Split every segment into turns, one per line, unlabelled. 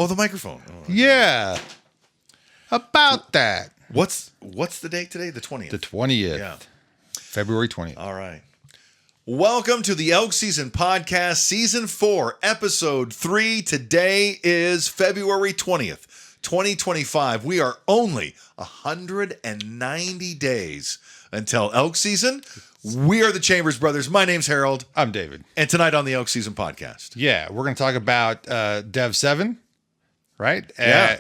Oh, the microphone. Oh.
Yeah. About that.
What's the date today? The 20th.
The 20th.
Yeah.
February 20th.
All right. Welcome to the Elk Season Podcast, Season 4, Episode 3. Today is February 20th, 2025. We are only 190 days until elk season. We are the Chambers Brothers. My name's Harold.
I'm David.
And tonight on the Elk Season Podcast.
Yeah, we're going to talk about Dev 7, right?
Yeah.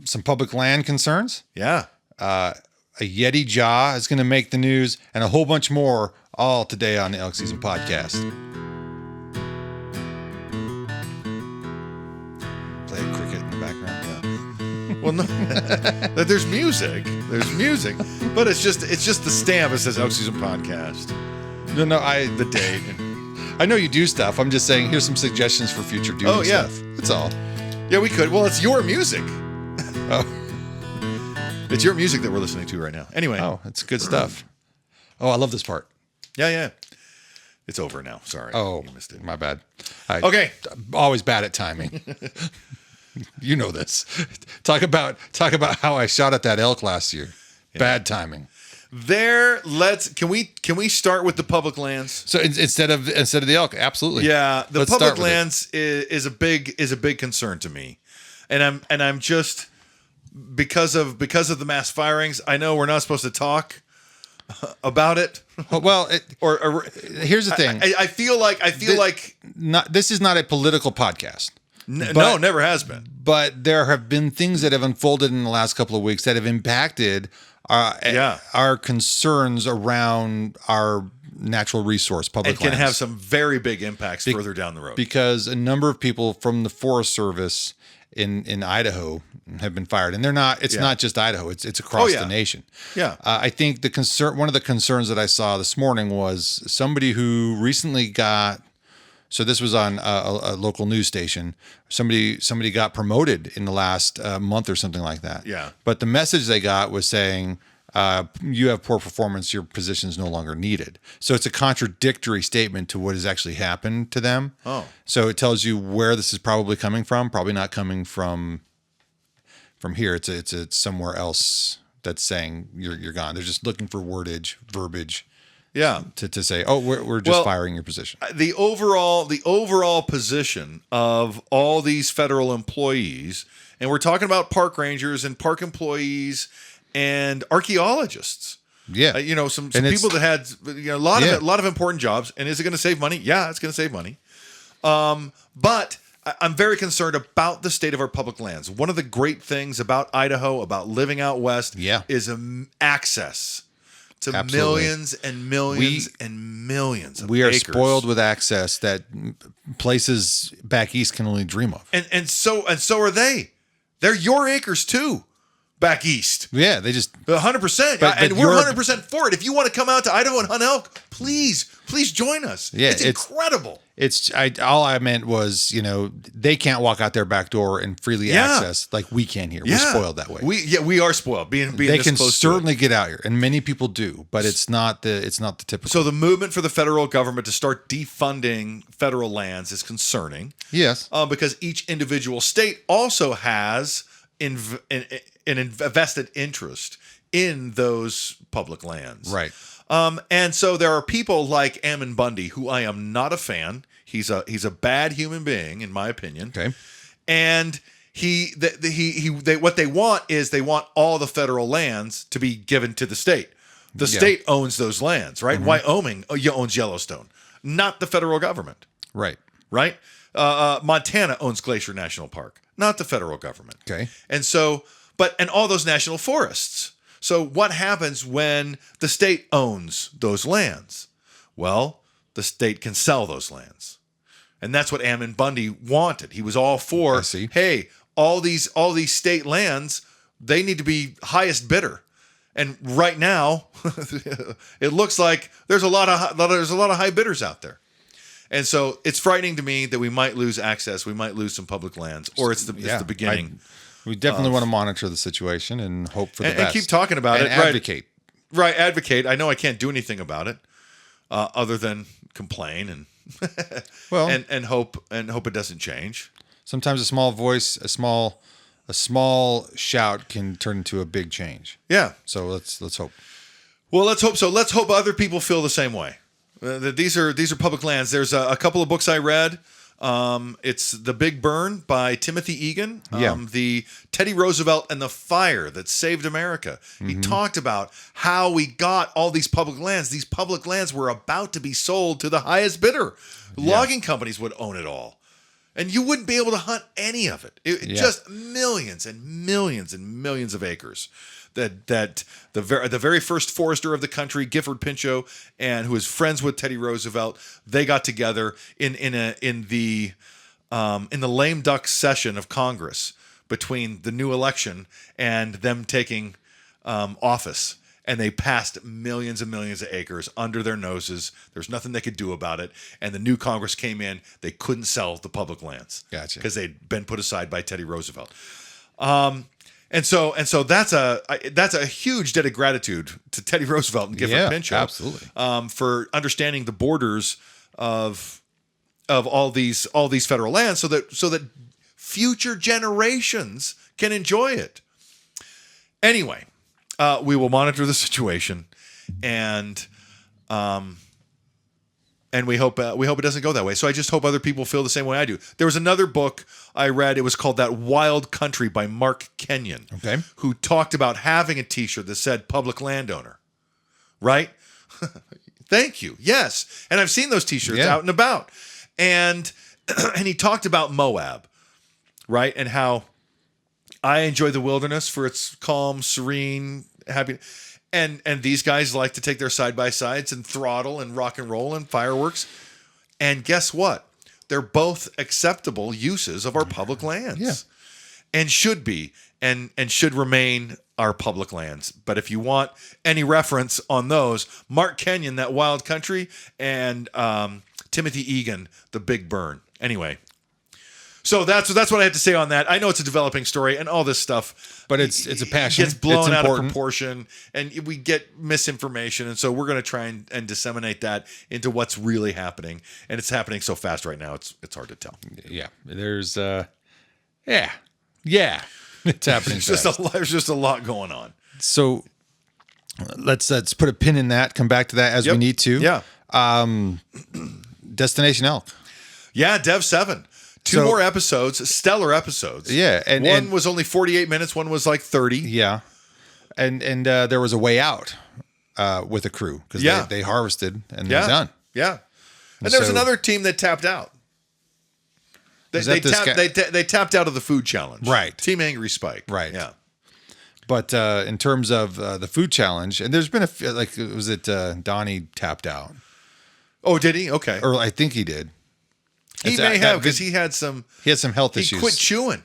Some public land concerns.
Yeah.
A Yeti jaw is going to make the news, and a whole bunch more, all today on the Elk Season Podcast. Play a cricket in the background.
Yeah. Well, no, there's music. There's music, but it's just the stamp that says Elk Season Podcast.
No,
The date.
I know you do stuff. I'm just saying, here's some suggestions for future doing stuff. That's all.
Yeah, we could. Well, it's your music.
Oh.
It's your music that we're listening to right now. Anyway.
Oh, it's good stuff. Oh, I love this part.
Yeah. It's over now. Sorry.
Oh,
You missed it.
my bad.
Okay.
I'm always bad at timing. You know this. Talk about how I shot at that elk last year. Yeah. Bad timing.
Can we start with the public lands?
So instead of the elk, absolutely.
Yeah, the
Let's
public lands is a big concern to me. And I'm just because of the mass firings, I know we're not supposed to talk about it.
Well, here's the thing.
I feel like
this is not a political podcast.
No, never has been.
But there have been things that have unfolded in the last couple of weeks that have impacted our concerns around our natural resource, public lands.
It can have some very big impacts further down the road.
Because a number of people from the Forest Service in Idaho have been fired, and it's not just Idaho; it's across the nation.
Yeah,
I think one of the concerns that I saw this morning was somebody who recently got. So this was on a local news station. Somebody got promoted in the last month or something like that.
Yeah.
But the message they got was saying, you have poor performance, your position is no longer needed. So it's a contradictory statement to what has actually happened to them.
Oh.
So it tells you where this is probably coming from. Probably not coming from here. It's somewhere else that's saying you're gone. They're just looking for verbiage.
Yeah,
to say, oh, we're just firing your position.
The overall position of all these federal employees, and we're talking about park rangers and park employees and archaeologists.
Yeah,
some people that had a lot of important jobs. And is it going to save money? Yeah, it's going to save money. But I'm very concerned about the state of our public lands. One of the great things about Idaho, about living out west, is access to millions and millions and millions of
We are
acres.
spoiled with access that places back east can only dream of.
And so are they. They're your acres too, back east.
Yeah, they just
100%. And we're 100% for it. If you want to come out to Idaho and hunt elk, please join us.
Yeah,
it's incredible.
All I meant was, they can't walk out their back door and freely access like we can here. We're spoiled that way.
We are spoiled. Being
they
this
can
close
certainly get out here, and many people do, but it's not the typical.
So the movement for the federal government to start defunding federal lands is concerning.
Yes,
because each individual state also has an invested interest in those public lands.
Right.
And so there are people like Ammon Bundy, who I am not a fan. He's a bad human being, in my opinion.
Okay.
And what they want is all the federal lands to be given to the state. The state owns those lands, right? Mm-hmm. Wyoming owns Yellowstone, not the federal government.
Right.
Right. Montana owns Glacier National Park, not the federal government.
Okay.
And so, and all those national forests. So what happens when the state owns those lands? Well, the state can sell those lands. And that's what Ammon Bundy wanted. He was all for, hey, all these state lands, they need to be highest bidder. And right now, it looks like there's a lot of high bidders out there. And so it's frightening to me that we might lose access, we might lose some public lands, or it's the beginning.
We definitely want to monitor the situation and hope for the best.
And keep talking about
and
it.
Advocate.
Right, advocate. I know I can't do anything about it other than complain and and hope it doesn't change.
Sometimes a small voice, a small shout can turn into a big change.
Yeah.
So let's hope.
Well, let's hope so. Let's hope other people feel the same way. That these are public lands. There's a couple of books I read. It's The Big Burn by Timothy Egan. The Teddy Roosevelt and the Fire That Saved America. He talked about how we got all these public lands. These public lands were about to be sold to the highest bidder. Logging companies would own it all. And you wouldn't be able to hunt any of it. Just millions and millions and millions of acres. That the very first forester of the country, Gifford Pinchot, and who was friends with Teddy Roosevelt, they got together in the lame duck session of Congress between the new election and them taking office. And they passed millions and millions of acres under their noses. There's nothing they could do about it. And the new Congress came in. They couldn't sell the public lands.
Gotcha.
Because they'd been put aside by Teddy Roosevelt. And so that's a huge debt of gratitude to Teddy Roosevelt and Gifford Pinchot.
Absolutely.
For understanding the borders of all these federal lands so that future generations can enjoy it. Anyway, we will monitor the situation, and we hope it doesn't go that way. So I just hope other people feel the same way I do. There was another book I read. It was called That Wild Country by Mark Kenyon, who talked about having a T-shirt that said "Public Landowner." Right? Thank you. Yes, and I've seen those T-shirts out and about, and he talked about Moab, right, and how I enjoy the wilderness for its calm, serene, happy. And these guys like to take their side-by-sides and throttle and rock and roll and fireworks. And guess what? They're both acceptable uses of our public lands.
Yeah.
And should be and should remain our public lands. But if you want any reference on those, Mark Kenyon, That Wild Country, and Timothy Egan, The Big Burn. Anyway. So that's what I have to say on that. I know it's a developing story and all this stuff,
but it's a passion.
It gets blown out of proportion, and we get misinformation, and so we're going to try and disseminate that into what's really happening. And it's happening so fast right now; it's hard to tell.
Yeah, there's it's happening.
There's just a lot going on.
So let's put a pin in that. Come back to that as we need to.
Yeah.
Destination Elk.
Yeah, Dev 7. Two more episodes, stellar episodes.
Yeah, and
one was only 48 minutes. One was like 30.
Yeah, and there was a way out with a crew because they harvested and they're done.
Yeah, and there was another team that tapped out. They tapped out of the food challenge.
Right.
Team Angry Spike.
Right.
Yeah.
But in terms of the food challenge, and there's been was it Donnie tapped out?
Oh, did he? Okay.
Or I think he did.
He may have because he had some
health issues.
He quit chewing.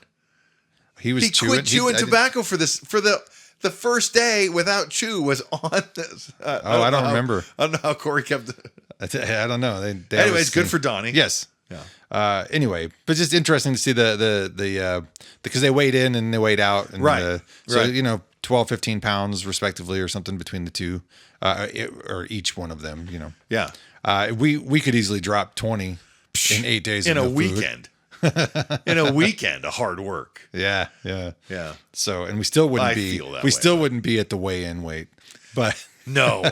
He quit
chewing tobacco for the first day without chew was on this.
I don't remember.
I don't know how Corey kept.
I don't know.
Anyways, good for Donnie.
Yes. Yeah. Anyway, but just interesting to see the because they weighed in and they weighed out, and
right.
So 12, 15 pounds respectively, or something between the two, or each one of them.
Yeah.
We could easily drop 20. In 8 days
in a weekend. In a weekend of hard work.
Yeah. So, and we still wouldn't be at the weigh-in weight, but
no.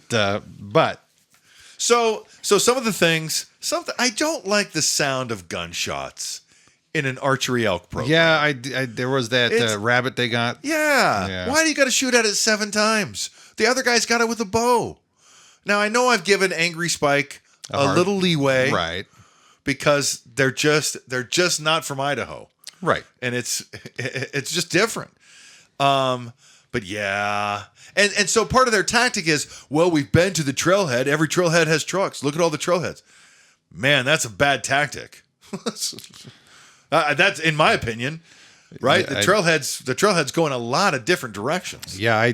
But
so some of the things, I don't like the sound of gunshots in an archery elk program.
Yeah, I there was that rabbit they got.
Yeah. Why do you got to shoot at it 7 times? The other guy's got it with a bow. Now I know I've given Angry Spike a little leeway,
right?
Because they're just not from Idaho,
right?
And it's just different. But yeah, and so part of their tactic is, well, we've been to the trailhead. Every trailhead has trucks. Look at all the trailheads. Man, that's a bad tactic. That's in my opinion, right?
Yeah,
the trailheads go in a lot of different directions.
Yeah, I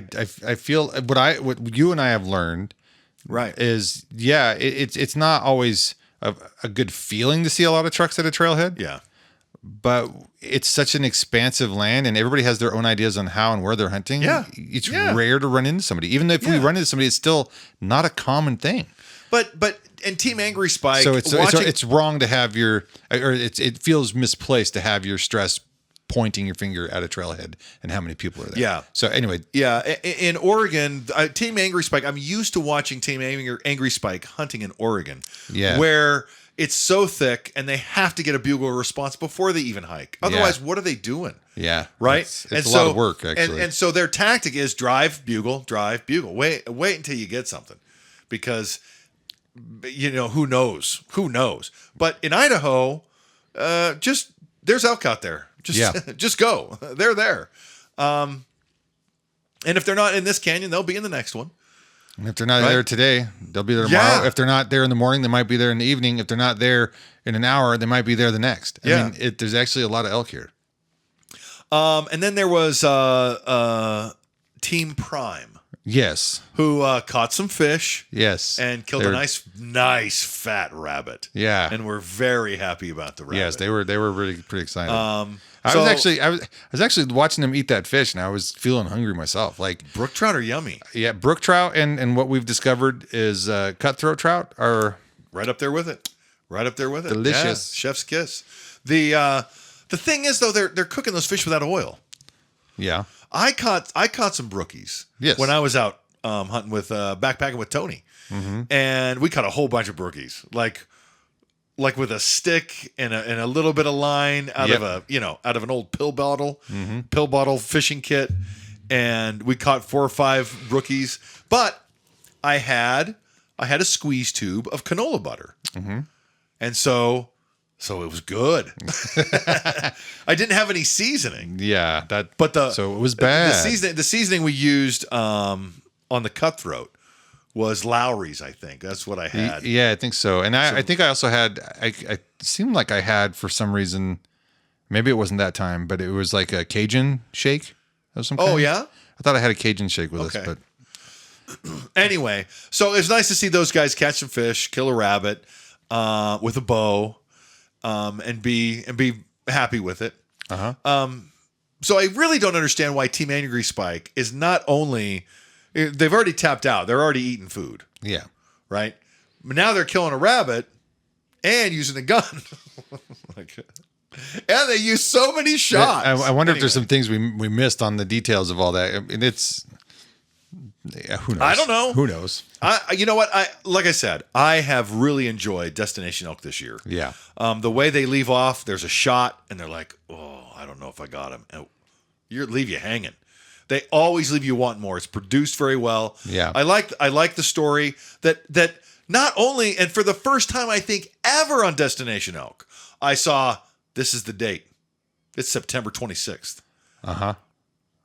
feel what you and I have learned.
Right.
Is it's not always a good feeling to see a lot of trucks at a trailhead.
Yeah.
but it's such an expansive land, and everybody has their own ideas on how and where they're hunting.
Yeah.
It's rare to run into somebody. Even if we run into somebody, it's still not a common thing.
But and Team Angry Spike.
So it's wrong to have it feels misplaced to have your stress pointing your finger at a trailhead and how many people are there.
Yeah.
So anyway.
Yeah. In Oregon, Team Angry Spike, I'm used to watching Team Angry Spike hunting in Oregon.
Yeah.
Where it's so thick and they have to get a bugle response before they even hike. Otherwise, what are they doing?
Yeah.
Right?
It's a lot of work, actually.
And so their tactic is drive, bugle. Wait until you get something. Because, who knows? But in Idaho, there's elk out there. Just go. They're there. And if they're not in this canyon, they'll be in the next one.
And if they're not there today, they'll be there tomorrow.
Yeah.
If they're not there in the morning, they might be there in the evening. If they're not there in an hour, they might be there the next. I mean, there's actually a lot of elk here.
And then there was Team Prime.
Yes.
Who caught some fish.
Yes.
And killed a nice fat rabbit.
Yeah.
And we're very happy about the rabbit.
Yes, they were really pretty excited. I was actually watching them eat that fish, and I was feeling hungry myself. Like
brook trout are yummy.
Yeah, brook trout and what we've discovered is cutthroat trout are
right up there with it.
Delicious.
Yeah, chef's kiss. The thing is though, they're cooking those fish without oil.
Yeah.
I caught some brookies.
Yes.
When I was out hunting with backpacking with Tony, and we caught a whole bunch of brookies, like with a stick and a little bit of line out of an old pill bottle fishing kit, and we caught 4 or 5 brookies. But I had a squeeze tube of canola butter, and so it was good. I didn't have any seasoning.
Yeah, so it was bad.
The seasoning we used on the cutthroat was Lowry's, I think. That's what I had.
Yeah, I think so. And I think I also had, I seemed like I had, for some reason, maybe it wasn't that time, but it was like a Cajun shake of some kind.
Oh, yeah?
I thought I had a Cajun shake with us, but.
Anyway, so it's nice to see those guys catch some fish, kill a rabbit with a bow, and be happy with it. So I really don't understand why Team Angry Spike is not only... They've already tapped out. They're already eating food.
Yeah.
Right? But now they're killing a rabbit and using a gun. And they use so many shots.
I wonder if there's some things we missed on the details of all that. I mean, who knows?
I don't know.
Who knows?
You know what? Like I said, I have really enjoyed Destination Elk this year.
Yeah.
The way they leave off, there's a shot, and they're like, "Oh, I don't know if I got him." And leave you hanging. They always leave you wanting more. It's produced very well.
Yeah.
I like the story that not only, and for the first time I think ever on Destination Elk, I saw this is the date. It's September 26th.
Wow.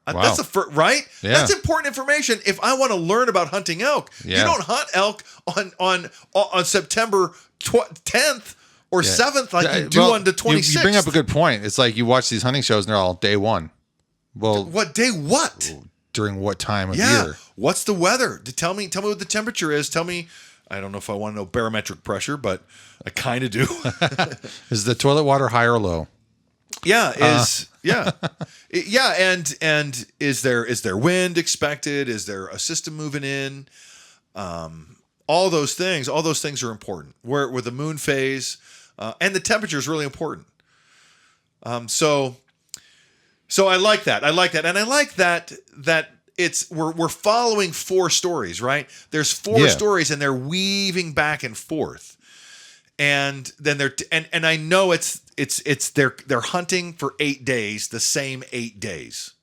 That's right?
Yeah.
That's important information. If I want to learn about hunting elk, you don't hunt elk on September 10th or 7th like you do on the 26th.
You bring up a good point. It's like you watch these hunting shows and they're all day one. Well,
what day? What?
During what time of year?
What's the weather? Tell me what the temperature is. Tell me. I don't know if I want to know barometric pressure, but I kind of do.
Is the toilet water high or low?
Yeah. And is there wind expected? Is there a system moving in? All those things are important. Where the moon phase and the temperature is really important. So I like that. And I like that we're following 4 stories, right? There's 4 stories and they're weaving back and forth. And then and I know they're hunting for 8 days, the same 8 days.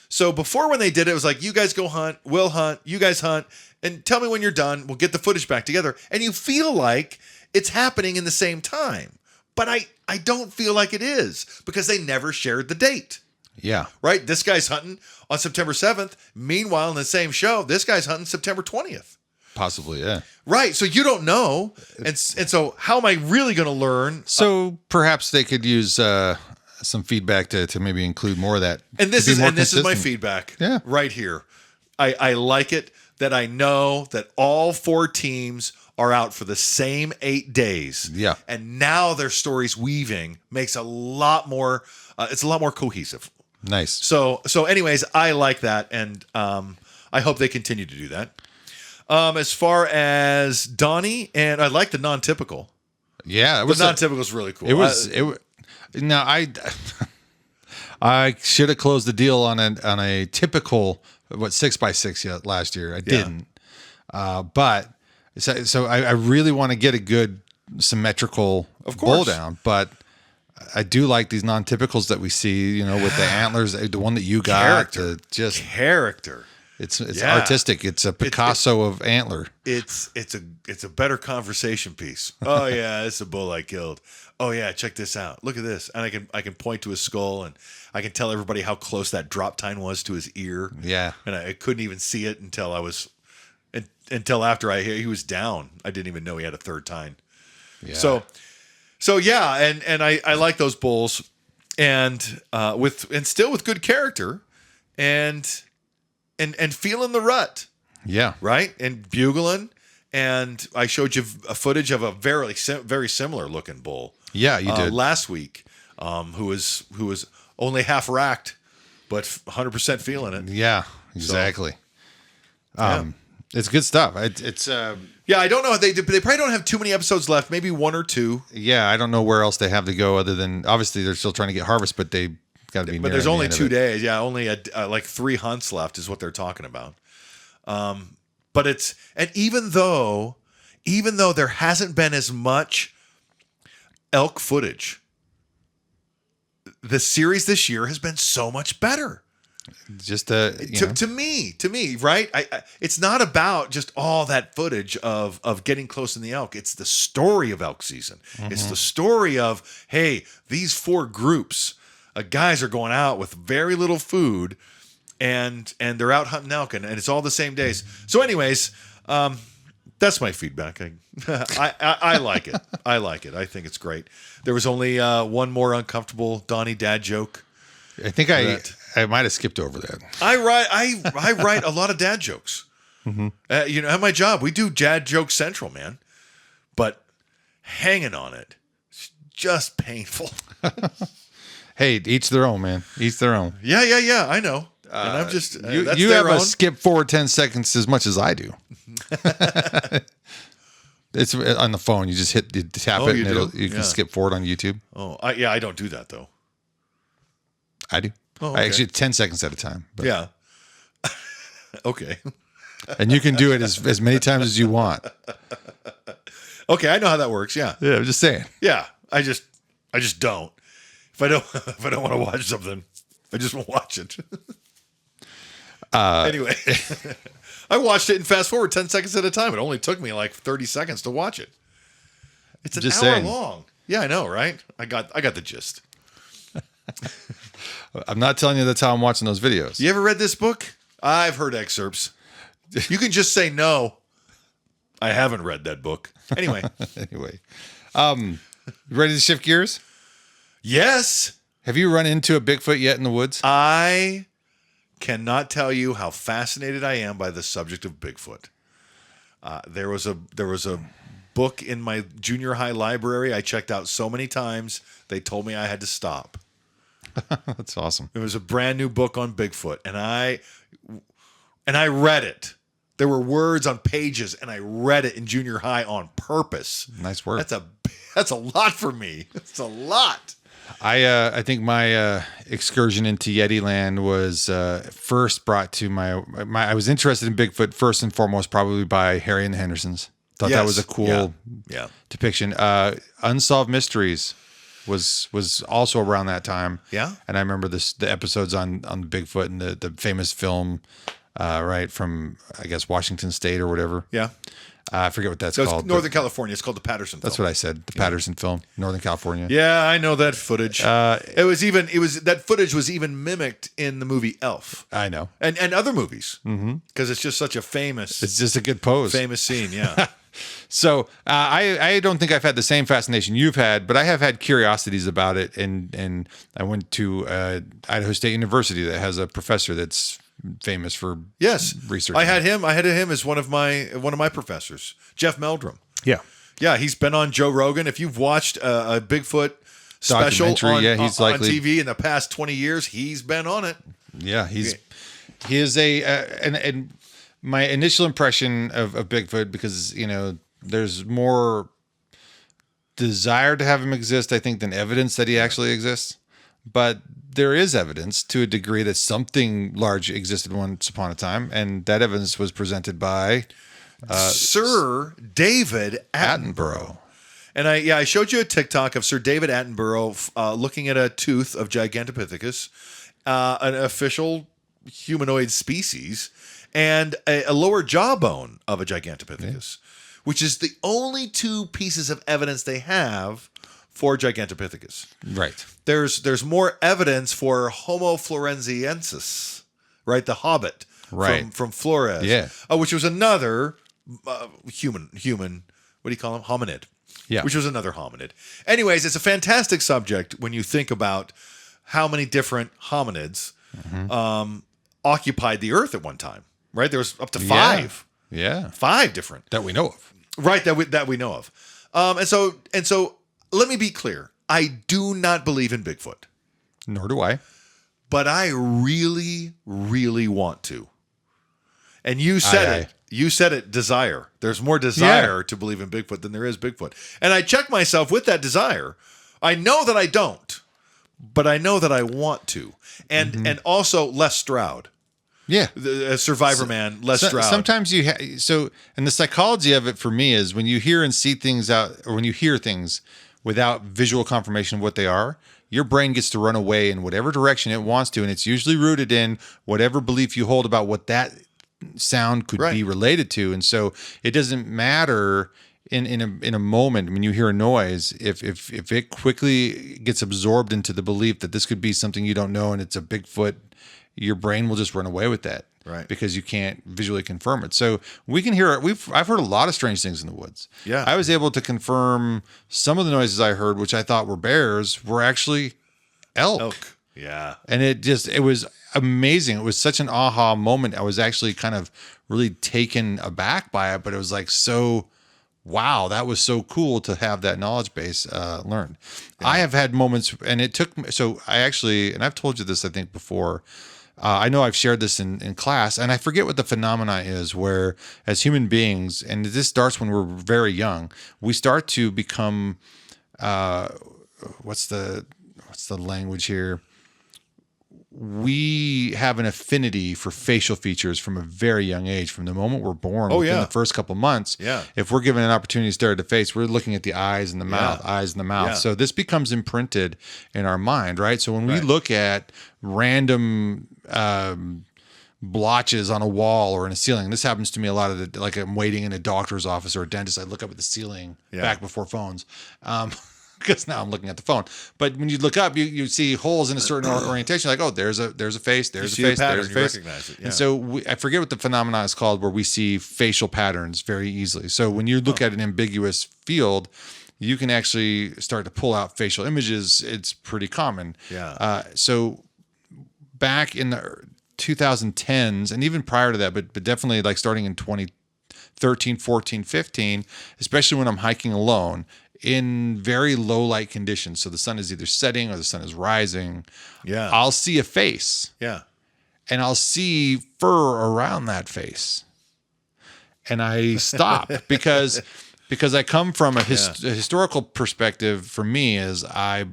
So before, when they did it was like, you guys go hunt, we'll hunt, you guys hunt, and tell me when you're done, we'll get the footage back together. And you feel like it's happening in the same time. But I don't feel like it is, because they never shared the date.
Yeah.
Right? This guy's hunting on September 7th. Meanwhile, in the same show, this guy's hunting September 20th.
Possibly, yeah.
Right. So you don't know. And so how am I really going to learn?
So perhaps they could use some feedback to maybe include more of that.
And this is my feedback.
Yeah.
Right here. I like it that I know that all 4 teams are out for the same 8 days.
Yeah.
And now their stories weaving makes a lot more, it's a lot more cohesive.
Nice.
So anyways, I like that. And I hope they continue to do that. As far as Donnie, and I like the non-typical.
Yeah.
The non-typical is really cool.
It was. Now I should have closed the deal on a typical 6x6 last year. I didn't. But so I really want to get a good symmetrical bull down, but I do like these non-typicals that we see, with the antlers, the one that you got,
character.
It's artistic. It's a Picasso of antler.
It's a better conversation piece. Oh yeah, it's a bull I killed. Oh yeah, check this out. Look at this. And I can point to his skull and I can tell everybody how close that drop tine was to his ear.
Yeah.
And I couldn't even see it until after he was down. I didn't even know he had a third tine. Yeah. So yeah, and I like those bulls and still with good character and feeling the rut.
Yeah.
Right? And bugling. And I showed you a footage of a very similar looking bull.
Yeah, you did.
Last week, who was only half racked, but 100% feeling it.
Yeah, exactly. It's good stuff. It's
I don't know. They probably don't have too many episodes left. Maybe 1 or 2.
Yeah, I don't know where else they have to go other than obviously they're still trying to get harvest, but they got to be.
But there's only 2 days. Yeah, only like 3 hunts left is what they're talking about. But even though there hasn't been as much elk footage, the series this year has been so much better.
Just
to me, right? It's not about just all that footage of getting close in the elk. It's the story of elk season. Mm-hmm. It's the story of, hey, these 4 groups of guys are going out with very little food, and they're out hunting elk, and it's all the same days. So, anyways, that's my feedback. I like it. I like it. I think it's great. There was only one more uncomfortable Donnie dad joke.
I think I might have skipped over that.
I write a lot of dad jokes.
Mm-hmm.
At my job, we do dad joke central, man. But hanging on it, it's just painful.
Hey, each their own, man. Each their own.
Yeah. I know. And I'm just
you have a skip forward 10 seconds as much as I do. It's on the phone. You just tap it, and you can skip forward on YouTube.
Oh, I don't do that though.
I do.
Oh, okay.
I actually 10 seconds at a time. But.
Yeah. Okay.
And you can do it as many times as you want.
Okay, I know how that works. Yeah.
Yeah, I'm just saying.
Yeah, I just don't. If I don't want to watch something, I just won't watch it. Anyway, I watched it and fast forward 10 seconds at a time. It only took me like 30 seconds to watch it. It's an hour long. Yeah, I know, right? I got the gist.
I'm not telling you that's how I'm watching those videos.
You ever read this book? I've heard excerpts. You can just say no. I haven't read that book. Anyway.
Ready to shift gears?
Yes.
Have you run into a Bigfoot yet in the woods?
I cannot tell you how fascinated I am by the subject of Bigfoot. There was a book in my junior high library I checked out so many times they told me I had to stop.
That's awesome.
It was a brand new book on Bigfoot, and I read it. There were words on pages, and I read it in junior high on purpose.
Nice work.
That's a lot for me. It's a lot.
I think my excursion into Yeti land was first brought to my. I was interested in Bigfoot first and foremost, probably by Harry and the Hendersons. Thought that was a cool depiction. Unsolved Mysteries was also around that time.
Yeah,
and I remember the episodes on Bigfoot and the famous film, right from I guess Washington State or whatever.
Yeah.
I forget what that's called.
It's Northern California. It's called the Patterson film.
That's what I said. The Patterson film, Northern California.
Yeah, I know that footage. That footage was even mimicked in the movie Elf.
I know.
And other movies. Because it's just such a famous.
It's just a good pose.
Famous scene, yeah.
So I don't think I've had the same fascination you've had, but I have had curiosities about it. And I went to Idaho State University that has a professor that's famous for
Yes,
research.
I had him as one of my professors, Jeff Meldrum.
Yeah.
Yeah, he's been on Joe Rogan. If you've watched a Bigfoot special
Documentary,
on,
he's
on
likely
TV in the past 20 years, he's been on it.
Yeah, he is and my initial impression of Bigfoot, because there's more desire to have him exist, I think, than evidence that he actually exists. But there is evidence to a degree that something large existed once upon a time, and that evidence was presented by
Sir David Attenborough. And I showed you a TikTok of Sir David Attenborough looking at a tooth of Gigantopithecus, an official humanoid species, and a lower jawbone of a Gigantopithecus, which is the only two pieces of evidence they have for Gigantopithecus.
Right.
There's more evidence for Homo floresiensis, right? The Hobbit,
right,
from Flores, which was another human. What do you call him? Hominid.
Yeah.
Which was another hominid. Anyways, it's a fantastic subject when you think about how many different hominids occupied the Earth at one time. Right? There was up to 5.
Yeah.
5 different
that we know of.
Right, that we know of. And so let me be clear. I do not believe in Bigfoot.
Nor do I.
But I really, really want to. And you said it. You said it, desire. There's more desire to believe in Bigfoot than there is Bigfoot. And I check myself with that desire. I know that I don't, but I know that I want to. And also Les Stroud.
Yeah.
The Survivor Man, Les Stroud.
Sometimes and the psychology of it for me is when you hear and see things out, or when you hear things without visual confirmation of what they are, your brain gets to run away in whatever direction it wants to. And it's usually rooted in whatever belief you hold about what that sound could be related to. And so it doesn't matter in a moment when you hear a noise, if it quickly gets absorbed into the belief that this could be something you don't know and it's a Bigfoot, your brain will just run away with that,
right?
Because you can't visually confirm it. So we can hear it. I've heard a lot of strange things in the woods.
Yeah,
I was able to confirm some of the noises I heard, which I thought were bears, were actually elk.
Yeah,
and it was amazing. It was such an aha moment. I was actually kind of really taken aback by it, but it was like so. Wow, that was so cool to have that knowledge base learned. Yeah. I have had moments, and it took me. So I actually, and I've told you this, I think, before. I know I've shared this in class, and I forget what the phenomena is where, as human beings, and this starts when we're very young, we start to become, what's the language here? We have an affinity for facial features from a very young age, from the moment we're born. Within the first couple months.
Yeah.
If we're given an opportunity to stare at the face, we're looking at the eyes and the mouth,
Yeah.
So this becomes imprinted in our mind, right? So when we look at random blotches on a wall or in a ceiling, this happens to me a lot of like I'm waiting in a doctor's office or a dentist, I look up at the ceiling back before phones. Because now I'm looking at the phone. But when you look up, you see holes in a certain orientation. Like, oh, there's a face, there's a face, there's a face.
You recognize it. Yeah.
And so I forget what the phenomenon is called, where we see facial patterns very easily. So when you look at an ambiguous field, you can actually start to pull out facial images. It's pretty common.
Yeah.
So back in the 2010s, and even prior to that, but definitely like starting in 2013, 14, 15, especially when I'm hiking alone, in very low light conditions, so the sun is either setting or the sun is rising, I'll see a face.
Yeah.
And I'll see fur around that face. And I stop because I come from a historical perspective. For me, is I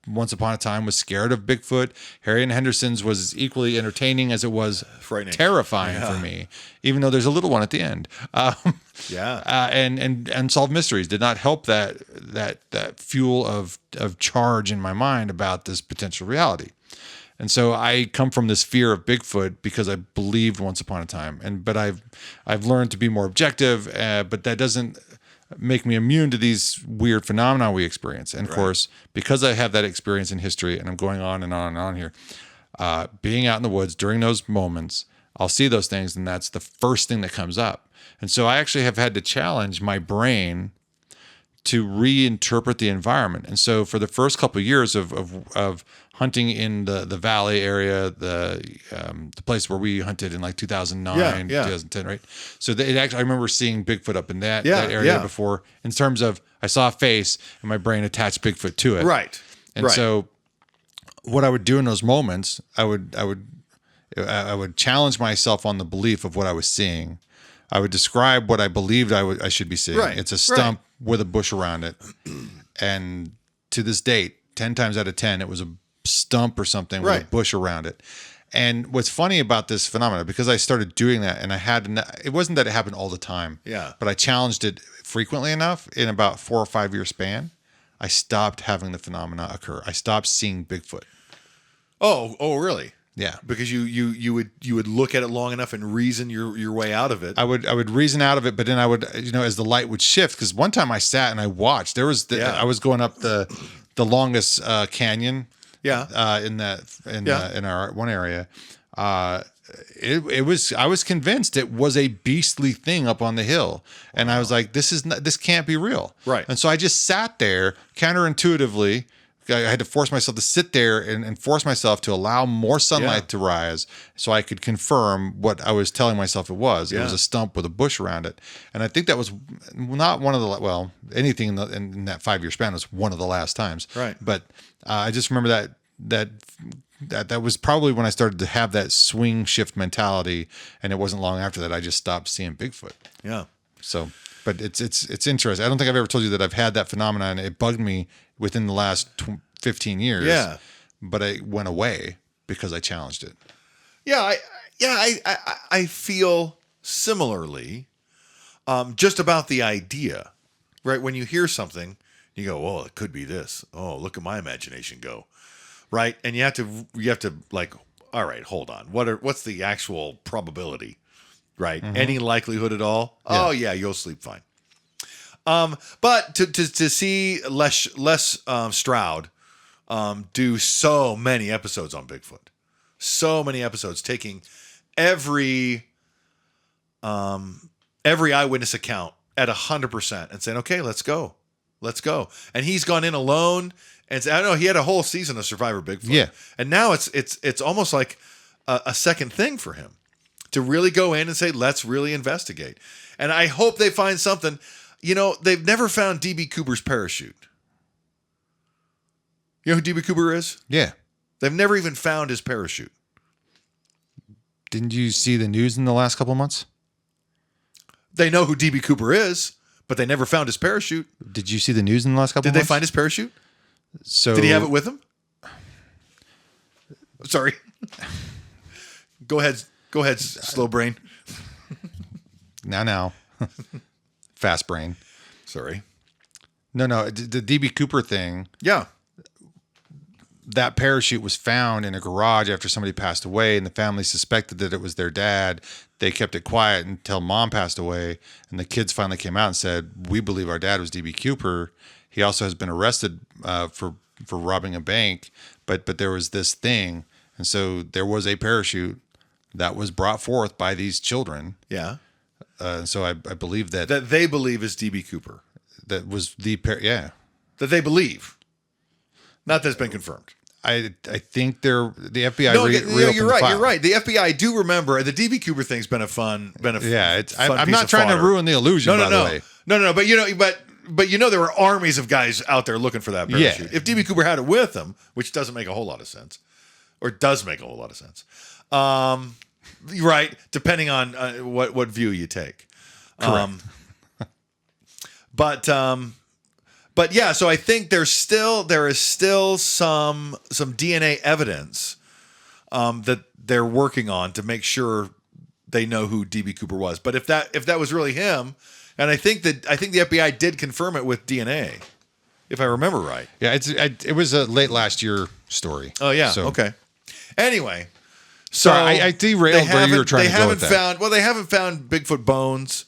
once upon a time was scared of Bigfoot. Harry and Henderson's was equally entertaining as it was
frightening,
terrifying for me, even though there's a little one at the end. And Unsolved Mysteries did not help that fuel of charge in my mind about this potential reality. And so I come from this fear of Bigfoot because I believed once upon a time, but I've learned to be more objective. But that doesn't make me immune to these weird phenomena we experience. And of course, because I have that experience in history, and I'm going on and on and on here, being out in the woods during those moments, I'll see those things, and that's the first thing that comes up. And so I actually have had to challenge my brain to reinterpret the environment. And so for the first couple of years of hunting in the valley area, the place where we hunted in like 2009, 2010, right? So I remember seeing Bigfoot up in that area before, in terms of I saw a face and my brain attached Bigfoot to it.
Right.
And so what I would do in those moments, I would challenge myself on the belief of what I was seeing. I would describe what I believed I should be seeing.
Right.
It's a stump with a bush around it. And to this date, 10 times out of 10, it was a stump or something with a bush around it. And what's funny about this phenomenon, because I started doing that, and it wasn't that it happened all the time.
Yeah.
But I challenged it frequently enough in about 4 or 5 year span. I stopped having the phenomena occur. I stopped seeing Bigfoot.
Oh, really?
Yeah,
because you would look at it long enough and reason your way out of it.
I would reason out of it, but then I would, as the light would shift, because one time I sat and I watched. I was going up the longest canyon.
Yeah.
In our one area. I was convinced it was a beastly thing up on the hill, and I was like, this can't be real.
Right.
And so I just sat there counterintuitively. I had to force myself to sit there and force myself to allow more sunlight to rise so I could confirm what I was telling myself it was. It was a stump with a bush around it. And I think that was not one of the, anything in that 5 year span was one of the last times.
Right.
But I just remember that was probably when I started to have that swing shift mentality. And it wasn't long after that I just stopped seeing Bigfoot.
Yeah.
So, but it's interesting. I don't think I've ever told you that I've had that phenomenon. It bugged me within the last 15 years.
Yeah.
But it went away because I challenged it.
Yeah. I feel similarly, just about the idea, right? When you hear something, you go, "Oh, it could be this. Oh, look at my imagination go," right? And you have to like, all right, hold on. What's the actual probability, right? Mm-hmm. Any likelihood at all? Yeah. Oh yeah, you'll sleep fine. But to see Les Stroud do so many episodes on Bigfoot, so many episodes, taking every eyewitness account at 100% and saying, "Okay, let's go," and he's gone in alone, and I don't know, he had a whole season of Survivor Bigfoot,
yeah,
and now it's almost like a second thing for him to really go in and say, "Let's really investigate," and I hope they find something. They've never found D.B. Cooper's parachute. You know who D.B. Cooper is?
Yeah.
They've never even found his parachute.
Didn't you see the news in the last couple of months?
They know who D.B. Cooper is, but they never found his parachute.
Did you see the news in the last couple of months?
Did they find his parachute?
So
did he have it with him? Sorry. Go ahead, slow brain.
Now. Fast brain.
Sorry.
No. The D.B. Cooper thing.
Yeah.
That parachute was found in a garage after somebody passed away, and the family suspected that it was their dad. They kept it quiet until mom passed away, and the kids finally came out and said, "We believe our dad was D.B. Cooper. He also has been arrested for robbing a bank, but there was this thing." And so there was a parachute that was brought forth by these children.
Yeah.
So I believe that
they believe is D.B. Cooper.
That was the
That they believe. Not that it's been confirmed.
I think the FBI.
No, you're right. You're right. The FBI do remember the D.B. Cooper thing's been a fun.
Yeah, I'm not trying to ruin the illusion. By the way.
No. But there were armies of guys out there looking for that parachute.
Yeah.
If D.B. Cooper had it with him, which doesn't make a whole lot of sense, or does make a whole lot of sense. Right, depending on what view you take.
Correct.
But yeah, so I think there is still some DNA evidence that they're working on to make sure they know who D.B. Cooper was. But if that was really him, and I think the FBI did confirm it with DNA, if I remember right.
Yeah, it was a late last year story.
Oh yeah.
So.
Okay. Anyway. So
I derailed where you were trying to go with that.
They haven't found Bigfoot bones,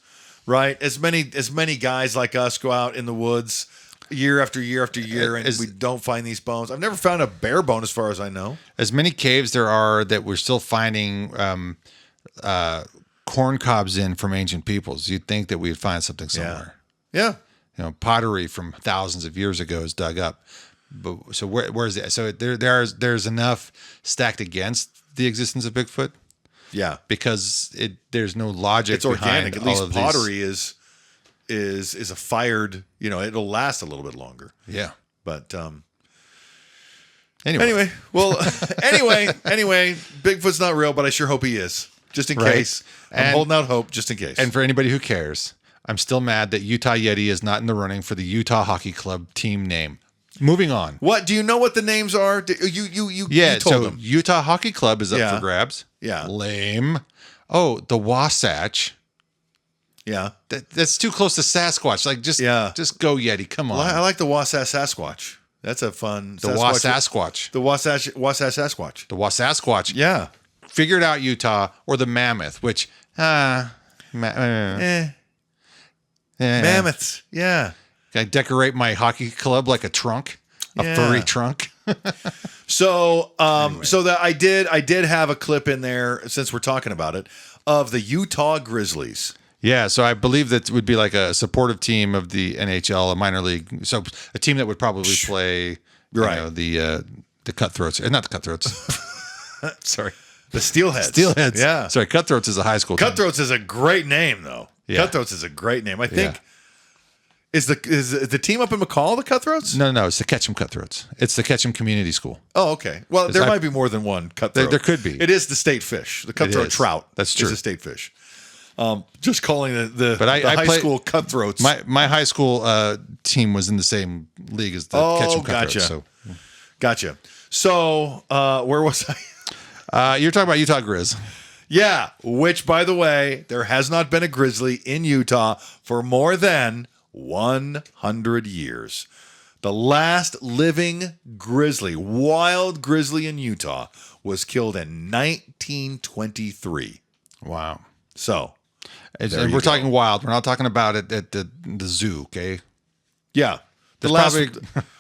right? As many guys like us go out in the woods year after year after year, and we don't find these bones. I've never found a bear bone, as far as I know.
As many caves there are that we're still finding corn cobs in from ancient peoples. You'd think that we'd find something somewhere.
Yeah.
pottery from thousands of years ago is dug up. But so where's that? So there's enough stacked against the existence of Bigfoot.
Yeah,
because there's no logic.
It's organic. At least pottery
these.
is a fired. It'll last a little bit longer.
Yeah,
but
anyway,
well, anyway, Bigfoot's not real, but I sure hope he is, just in case. I'm holding out hope, just in case.
And for anybody who cares, I'm still mad that Utah Yeti is not in the running for the Utah Hockey Club team name. Moving on.
What do you know? What the names are? You told them.
Utah Hockey Club is up for grabs.
Yeah,
lame. Oh, the Wasatch.
Yeah,
that's too close to Sasquatch. Like just go Yeti. Come on.
Well, I like the Wasatch Sasquatch. That's a fun.
The Wasasquatch.
The Wasatch Sasquatch.
The Wasasquatch.
Yeah.
Figure it out, Utah, or the Mammoth, which
Mammoths. Yeah.
I decorate my hockey club like a trunk, a furry trunk.
So that I did have a clip in there, since we're talking about it, of the Utah Grizzlies.
Yeah, so I believe that would be like a supportive team of the NHL, a minor league, so a team that would probably play, the Cutthroats, not the Cutthroats. Sorry,
the Steelheads.
Steelheads.
Yeah,
sorry, Cutthroats is a high school.
Cutthroats is a great name, though.
Yeah.
Cutthroats is a great name. I think. Is the team up in McCall the Cutthroats?
No, it's the Ketchum Cutthroats. It's the Ketchum Community School.
Oh, okay. Well, there might be more than one cutthroat.
There could be.
It is the state fish. The cutthroat trout.
That's true.
Is a state fish. Just calling the high school Cutthroats.
My high school team was in the same league as the Ketchum Cutthroats.
Gotcha. So where was I?
You're talking about Utah Grizz.
Yeah, which, by the way, there has not been a grizzly in Utah for more than 100 years. The last living grizzly, wild grizzly in Utah, was killed in 1923.
Wow.
So,
and we're talking wild. We're not talking about it at the zoo, okay?
Yeah. The last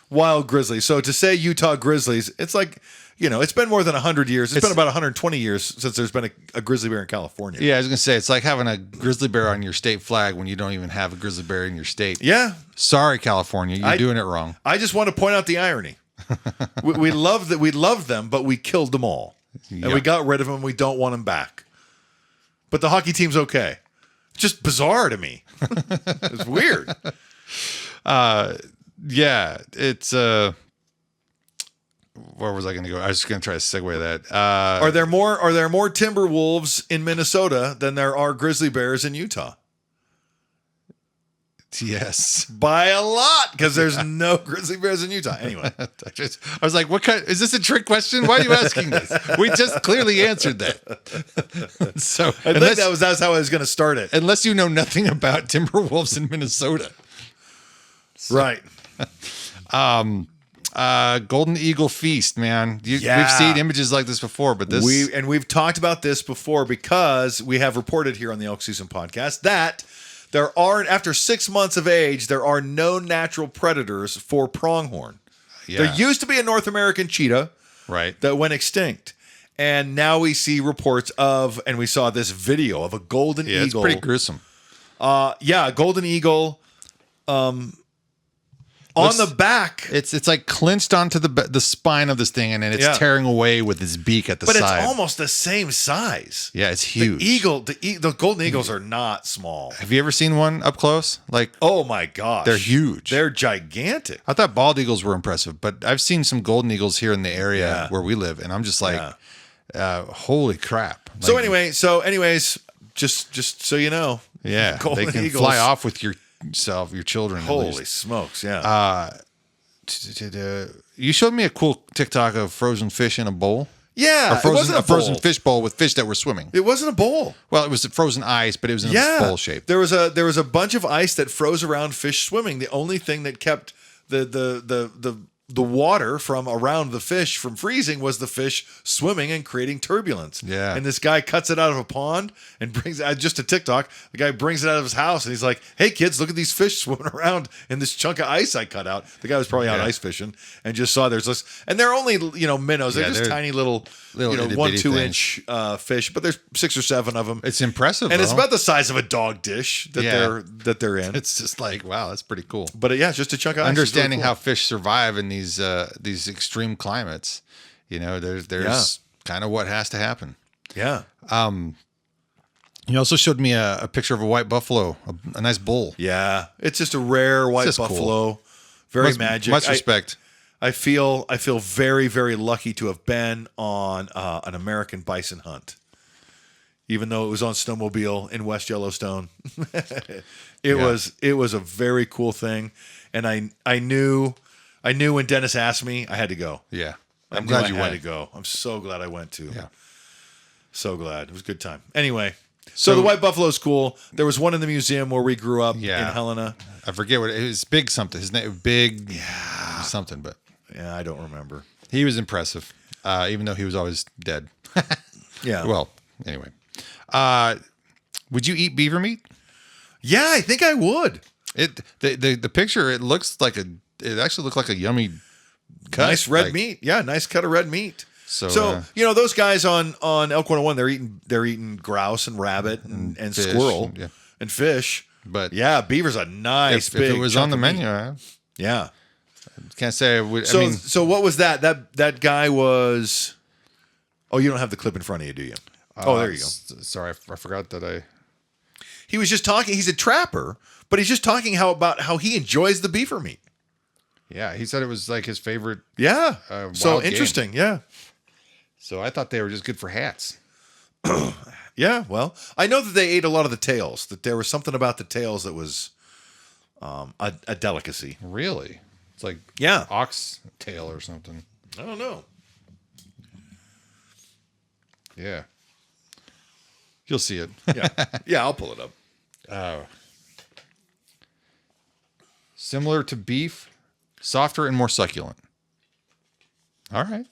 wild grizzly. So to say Utah Grizzlies, it's like, it's been more than 100 years. It's been about 120 years since there's been a grizzly bear in California.
Yeah, I was going to say, it's like having a grizzly bear on your state flag when you don't even have a grizzly bear in your state.
Yeah.
Sorry, California. You're doing it wrong.
I just want to point out the irony. we loved them, but we killed them all. Yep. And we got rid of them. We don't want them back. But the hockey team's okay. It's just bizarre to me. It's weird.
Yeah, it's... Where was I going to go? I was just going to try to segue that.
Are there more timber wolves in Minnesota than there are grizzly bears in Utah?
Yes,
by a lot, because there's no grizzly bears in Utah. Anyway,
I was like, "What kind? Is this a trick question? Why are you asking this?" We just clearly answered that. So
I think that's how I was going to start it.
Unless you know nothing about timber wolves in Minnesota,
right?
Golden Eagle Feast, man. We've seen images like this before, but
we've talked about this before because we have reported here on the Elk Season Podcast that there are, after 6 months of age, there are no natural predators for pronghorn. Yeah. There used to be a North American cheetah,
right,
that went extinct, and now we see reports of, and we saw this video of a golden eagle.
It's pretty gruesome.
A golden eagle. On the back,
it's like clinched onto the spine of this thing, and then it's tearing away with its beak at the side.
But it's almost the same size.
Yeah, it's huge.
The golden eagles are not small.
Have you ever seen one up close? Like,
oh my gosh,
they're huge.
They're gigantic.
I thought bald eagles were impressive, but I've seen some golden eagles here in the area where we live, and I'm just like, holy crap. Like,
so anyways, just so you know,
golden they can eagles fly off with your children.
Holy smokes, yeah.
You showed me a cool TikTok of frozen fish in a bowl.
Yeah,
it wasn't a frozen fish bowl with fish that were swimming.
It wasn't a bowl.
Well, it was frozen ice, but it was in a bowl shape.
There was a bunch of ice that froze around fish swimming. The only thing that kept the the water from around the fish from freezing was the fish swimming and creating turbulence.
Yeah.
And this guy cuts it out of a pond and brings just a TikTok. The guy brings it out of his house and he's like, "Hey kids, look at these fish swimming around in this chunk of ice I cut out." The guy was probably out ice fishing and just saw there's this, and they're only minnows. They're just tiny little 1-2 inch fish, but there's 6 or 7 of them.
It's impressive,
and it's about the size of a dog dish that they're in.
It's just like, wow, that's pretty cool.
But it's just a chunk of ice.
Understanding how fish survive in these extreme climates, there's kind of what has to happen.
Yeah.
You also showed me a picture of a white buffalo, a nice bull.
Yeah, it's just a rare white buffalo. Cool. Very magic.
Much respect.
I feel very, very lucky to have been on an American bison hunt, even though it was on snowmobile in West Yellowstone. It was a very cool thing, and I knew when Dennis asked me, I had to go.
Yeah,
I'm glad you went. I had to go. I'm so glad I went too.
Yeah,
so glad. It was a good time. Anyway. So the white buffalo's cool. There was one in the museum where we grew up in Helena.
I forget what it was. Big something. His name Big something, but
I don't remember.
He was impressive, even though he was always dead.
Yeah.
Well, anyway, would you eat beaver meat?
Yeah, I think I would.
The picture it actually looked like a yummy cut.
Nice red meat. Yeah, nice cut of red meat. So those guys on Elk 101, they're eating grouse and rabbit and fish, squirrel and fish.
But
yeah, beaver's a nice big.
If it was on the menu,
yeah.
Can't say I would.
So what was that? That guy was. Oh, you don't have the clip in front of you, do you? There you go.
Sorry, I forgot that
He was just talking. He's a trapper, but he's just talking about how he enjoys the beaver meat.
Yeah, he said it was like his favorite.
Yeah. So interesting.
Game.
Yeah.
So I thought they were just good for hats.
Yeah, well, I know that they ate a lot of the tails. That there was something about the tails that was a delicacy.
Really? It's like ox tail or something.
I don't know.
Yeah. You'll see it.
Yeah, I'll pull it up.
Oh. Similar to beef, softer and more succulent. All right.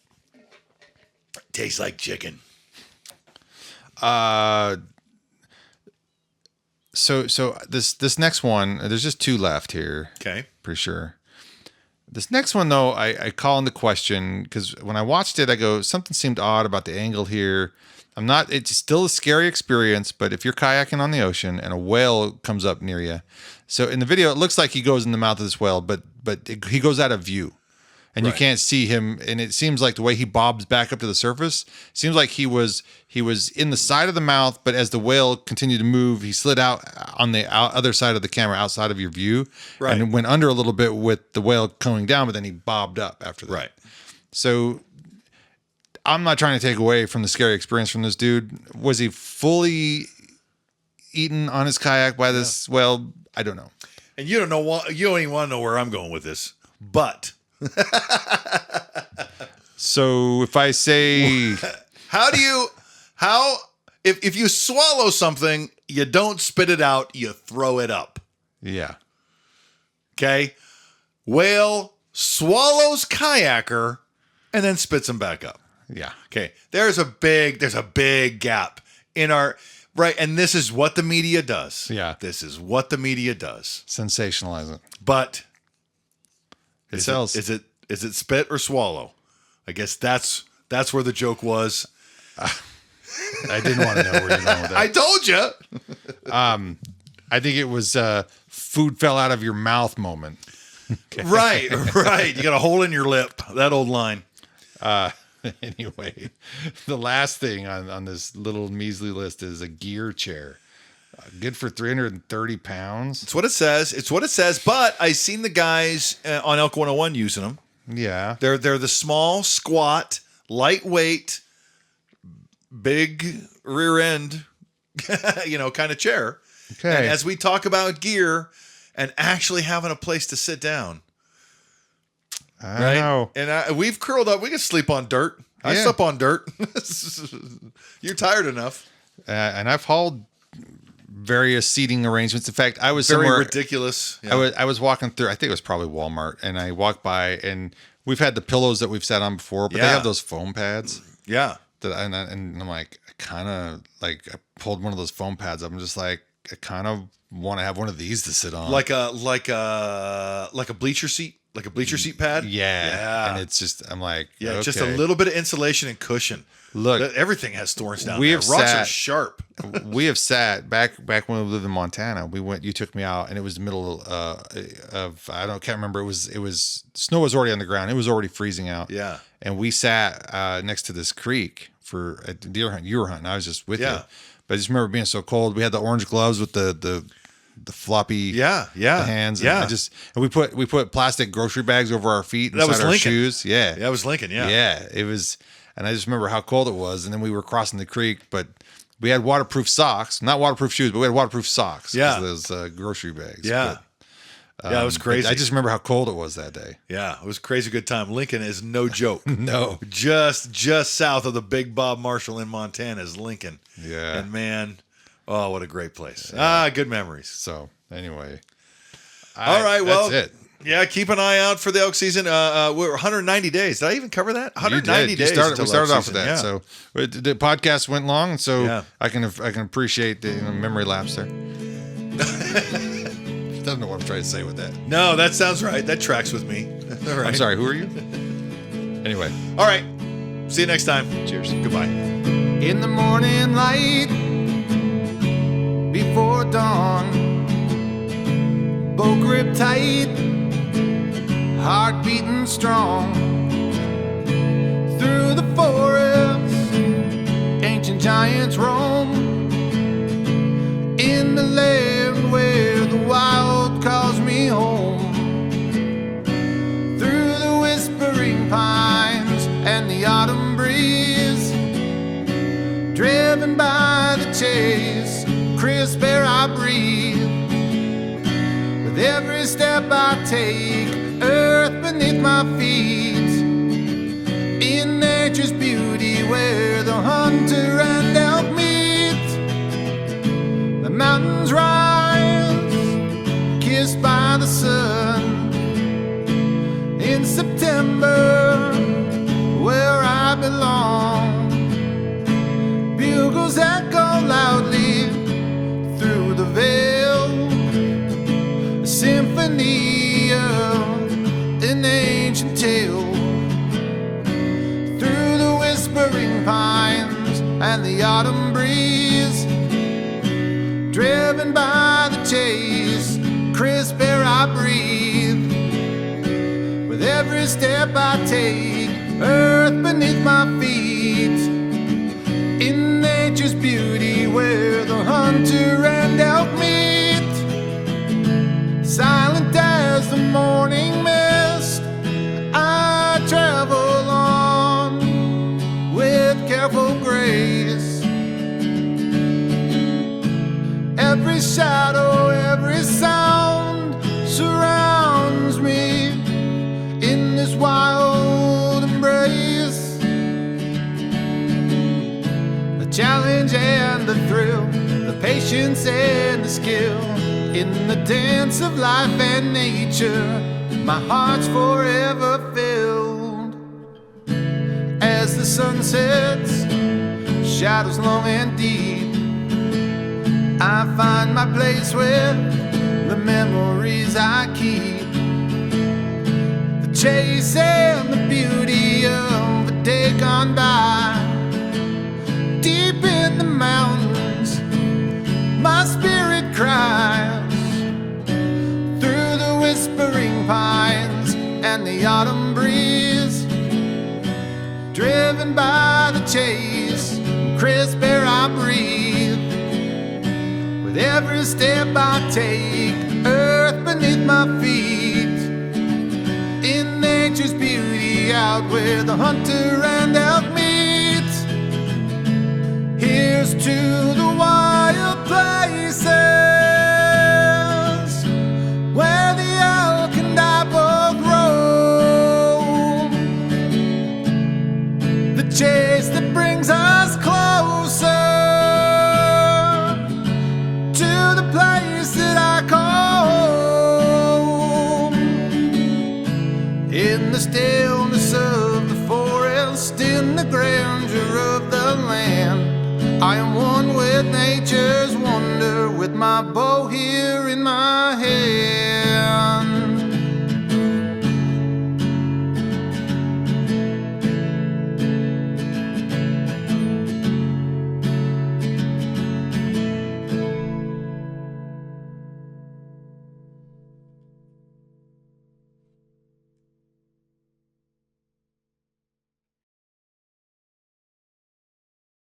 Tastes like chicken.
So this next one, there's just 2 left here.
Okay.
Pretty sure. This next one though, I call into question because when I watched it, I go, something seemed odd about the angle here. It's still a scary experience, but if you're kayaking on the ocean and a whale comes up near you. So in the video, it looks like he goes in the mouth of this whale, but he goes out of view. And you can't see him, and it seems like the way he bobs back up to the surface seems like he was in the side of the mouth, but as the whale continued to move, he slid out on the other side of the camera, outside of your view, and went under a little bit with the whale coming down, but then he bobbed up after that.
Right.
So I'm not trying to take away from the scary experience from this dude. Was he fully eaten on his kayak by this whale? I don't know.
And you don't even want to know where I'm going with this, but.
So if I say,
if you swallow something, you don't spit it out, you throw it up.
Yeah.
Okay. Whale swallows kayaker and then spits him back up.
Yeah.
Okay. There's a big gap in our right. And this is what the media does.
Yeah.
This is what the media does.
Sensationalize it.
But
it sells.
Is it spit or swallow? I guess that's where the joke was.
I didn't want to know where you're going with that.
I told you.
I think it was food fell out of your mouth moment.
Okay. Right. You got a hole in your lip. That old line.
Anyway, the last thing on this little measly list is a gear chair. Good for 330 pounds.
It's what it says. But I seen the guys on Elk 101 using them.
Yeah.
They're the small, squat, lightweight, big rear end, kind of chair.
Okay.
And as we talk about gear and actually having a place to sit down.
I know.
And we've curled up. We can sleep on dirt. I slept on dirt. You're tired enough.
And I've hauled various seating arrangements. In fact, I was
very
somewhere
ridiculous. Yeah.
I was walking through. I think it was probably Walmart, and I walked by, and we've had the pillows that we've sat on before, but they have those foam pads.
Yeah.
And I'm like, I pulled one of those foam pads up. I'm just like, I kind of want to have one of these to sit on.
Like a bleacher seat. Like a bleacher seat pad?
Yeah. And it's just, I'm like, okay.
Just a little bit of insulation and cushion.
Look,
everything has thorns down there. Rocks are sharp.
We have sat back when we lived in Montana. You took me out, and it was the middle of can't remember. It was snow was already on the ground. It was already freezing out.
Yeah.
And we sat next to this creek for a deer hunt. You were hunting. I was just with you. But I just remember being so cold. We had the orange gloves with the floppy hands. And we put plastic grocery bags over our feet inside our shoes. Yeah.
That was Lincoln. Yeah.
Yeah. It was. And I just remember how cold it was. And then we were crossing the creek, but we had waterproof socks, not waterproof shoes, but we had waterproof socks.
Yeah.
Those grocery bags.
Yeah. It was crazy.
I just remember how cold it was that day.
Yeah. It was a crazy good time. Lincoln is no joke.
No.
Just south of the Big Bob Marshall in Montana is Lincoln.
Yeah.
And man, oh, what a great place. Yeah. Good memories.
So anyway.
All right. Well,
that's it.
Yeah, keep an eye out for the elk season. We're 190 days. Did I even cover that? 190 days.
We started off with that. Yeah. So the podcast went long, so I can appreciate the memory lapse there. Doesn't know what I'm trying to say with that.
No, that sounds right. That tracks with me. All right.
I'm sorry. Who are you? Anyway.
All right. See you next time.
Cheers.
Goodbye.
In the morning light, before dawn, bow grip tight, heart beating strong. Through the forest, ancient giants roam. In the land where the wild calls me home. Through the whispering pines and the autumn breeze, driven by the chase, crisp air I breathe. With every step I take, earth beneath my feet. In nature's beauty where the hunter and elk meet. The mountains rise, kissed by the sun. In September, where I belong. Bugles echo loudly through the veil. A symphony of an ancient tale. Through the whispering pines and the autumn breeze, driven by the chase, crisp air I breathe. With every step I take, earth beneath my feet. In nature's beauty where the hunter and elk meet. Silent as the morning mist, I travel on with careful grace. Every shadow, every sound surrounds me in this wild embrace. The challenge and the thrill, the patience and the skill. In the dance of life and nature, my heart's forever filled. As the sun sets, shadows long and deep, I find my place with the memories I keep. The chase and the beauty of a day gone by. Deep in the mountains, my spirit cries. Through the whispering pines and the autumn breeze, driven by the chase, crisp air I breathe. With every step I take, earth beneath my feet. In nature's beauty, out where the hunter and elk meet. Here's to the wild places where the elk and I both roam. The chase that brings us closer to the place that I call home. In the still in the grandeur of the land. I am one with nature's wonder, with my bow here